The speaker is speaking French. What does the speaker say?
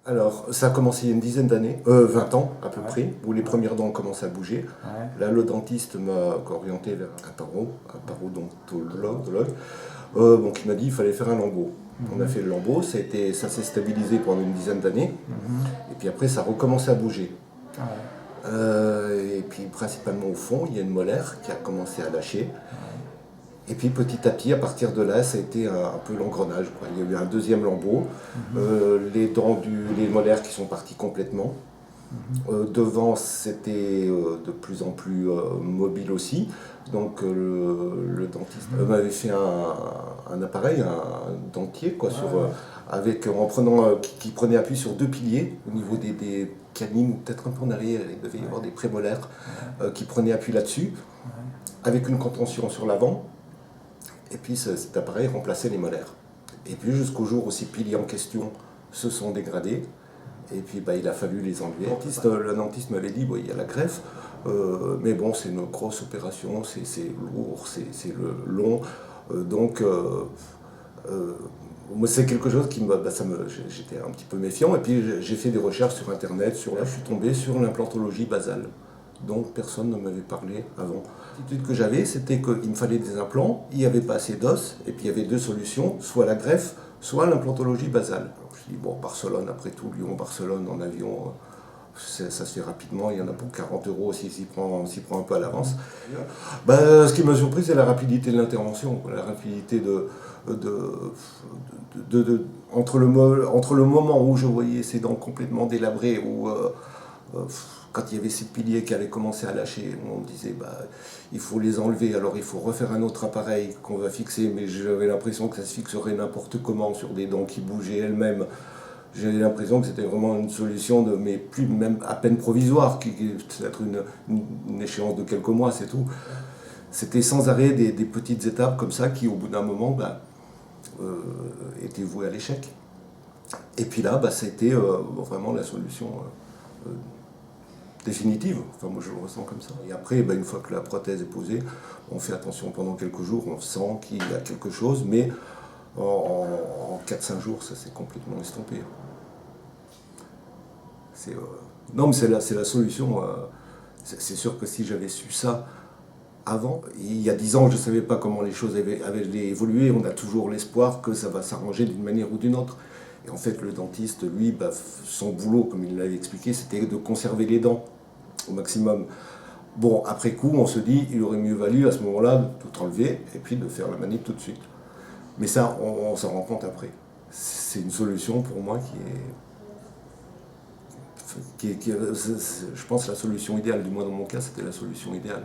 Alors, ça a commencé il y a une dizaine d'années, 20 ans à peu Ouais, près, où les premières dents commencent à bouger. ouais. Là, le dentiste m'a orienté vers un parodontologue, bon, qui m'a dit qu'il fallait faire un lambeau. On a Mhm, fait le lambeau, ça s'est stabilisé pendant une dizaine d'années, mhm. et puis après, ça a recommencé à bouger. Ah ouais, Et puis, principalement au fond, il y a une molaire qui a commencé à lâcher. ouais. Et puis petit à petit, à partir de là, ça a été un peu l'engrenage, quoi. Il y a eu un deuxième lambeau, Mhm, les molaires qui sont partis complètement. mhm. Devant, c'était de plus en plus mobile aussi. Donc le dentiste m'avait fait un appareil, un dentier, quoi, Ouais, ouais. qui prenait appui sur deux piliers au niveau des canines, ou peut-être un peu en arrière. Il devait y avoir des prémolaires Ouais, qui prenaient appui là-dessus, ouais. avec une contention sur l'avant. Et puis cet appareil remplaçait les molaires. Et puis jusqu'au jour où ces piliers en question se sont dégradés, et puis bah, il a fallu les enlever. Le dentiste m'avait dit, bon, il y a la greffe, mais bon, c'est une grosse opération, c'est lourd, c'est long. Donc, moi, c'est quelque chose qui me, bah, j'étais un petit peu méfiant. Et puis j'ai fait des recherches sur Internet. Là, je suis tombé sur l'implantologie basale, dont personne ne m'avait parlé avant. L'attitude que j'avais, c'était qu'il me fallait des implants, il n'y avait pas assez d'os, et puis il y avait deux solutions, soit la greffe, soit l'implantologie basale. Alors, je dis, bon, Barcelone, après tout, Lyon, Barcelone, en avion, ça se fait rapidement, il y en a pour 40 euros s'y prend un peu à l'avance. Bah, ce qui m'a surpris, c'est la rapidité de l'intervention, la rapidité de- entre le moment où je voyais ces dents complètement délabrées, euh, quand il y avait ces piliers qui avaient commencé à lâcher, on me disait bah, il faut les enlever, alors il faut refaire un autre appareil qu'on va fixer, mais j'avais l'impression que ça se fixerait n'importe comment sur des dents qui bougeaient elles-mêmes. J'avais l'impression que c'était vraiment une solution, mais plus même à peine provisoire, qui peut-être une échéance de quelques mois, c'est tout. C'était sans arrêt des petites étapes comme ça qui, au bout d'un moment, bah, étaient vouées à l'échec. Et puis là, bah, c'était vraiment la solution définitive. Enfin, moi, je le ressens comme ça. Et après, bah, une fois que la prothèse est posée, on fait attention pendant quelques jours, on sent qu'il y a quelque chose, mais en 4-5 jours, ça s'est complètement estompé. C'est, non, mais c'est la solution. C'est sûr que si j'avais su ça avant, il y a 10 ans, je ne savais pas comment les choses avaient évolué. On a toujours l'espoir que ça va s'arranger d'une manière ou d'une autre. Et en fait, le dentiste, lui, bah, son boulot, comme il l'avait expliqué, c'était de conserver les dents au maximum. Bon, après coup, on se dit, il aurait mieux valu à ce moment-là de tout enlever et puis de faire la manip tout de suite. Mais ça, on s'en rend compte après. C'est une solution pour moi je pense, la solution idéale. Du moins, dans mon cas, c'était la solution idéale.